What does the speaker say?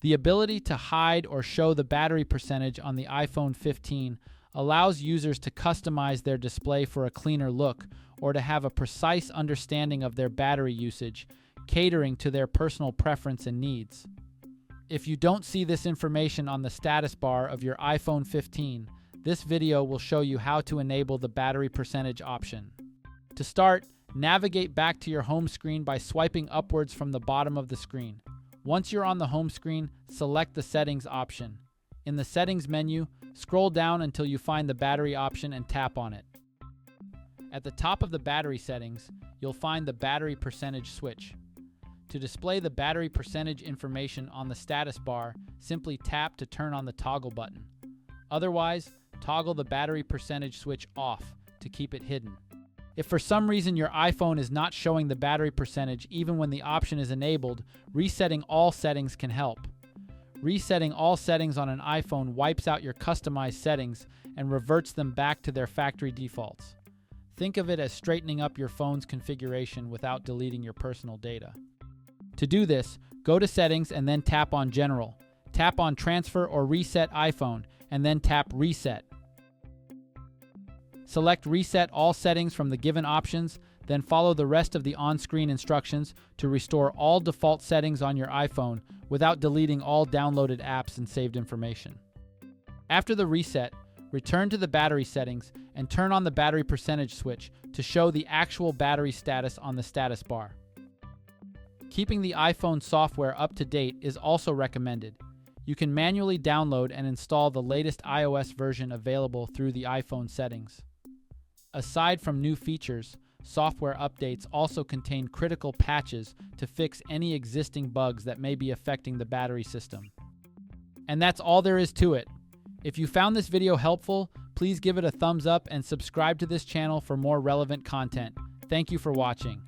The ability to hide or show the battery percentage on the iPhone 15 allows users to customize their display for a cleaner look or to have a precise understanding of their battery usage, catering to their personal preference and needs. If you don't see this information on the status bar of your iPhone 15, this video will show you how to enable the battery percentage option. To start, navigate back to your home screen by swiping upwards from the bottom of the screen. Once you're on the home screen, select the Settings option. In the Settings menu, scroll down until you find the battery option and tap on it. At the top of the battery settings, you'll find the battery percentage switch. To display the battery percentage information on the status bar, simply tap to turn on the toggle button. Otherwise, toggle the battery percentage switch off to keep it hidden. If for some reason your iPhone is not showing the battery percentage even when the option is enabled, resetting all settings can help. Resetting all settings on an iPhone wipes out your customized settings and reverts them back to their factory defaults. Think of it as straightening up your phone's configuration without deleting your personal data. To do this, go to Settings and then tap on General. Tap on Transfer or Reset iPhone and then tap Reset. Select Reset all settings from the given options, then follow the rest of the on-screen instructions to restore all default settings on your iPhone without deleting all downloaded apps and saved information. After the reset, return to the battery settings and turn on the battery percentage switch to show the actual battery status on the status bar. Keeping the iPhone software up to date is also recommended. You can manually download and install the latest iOS version available through the iPhone settings. Aside from new features, software updates also contain critical patches to fix any existing bugs that may be affecting the battery system. And that's all there is to it. If you found this video helpful, please give it a thumbs up and subscribe to this channel for more relevant content. Thank you for watching.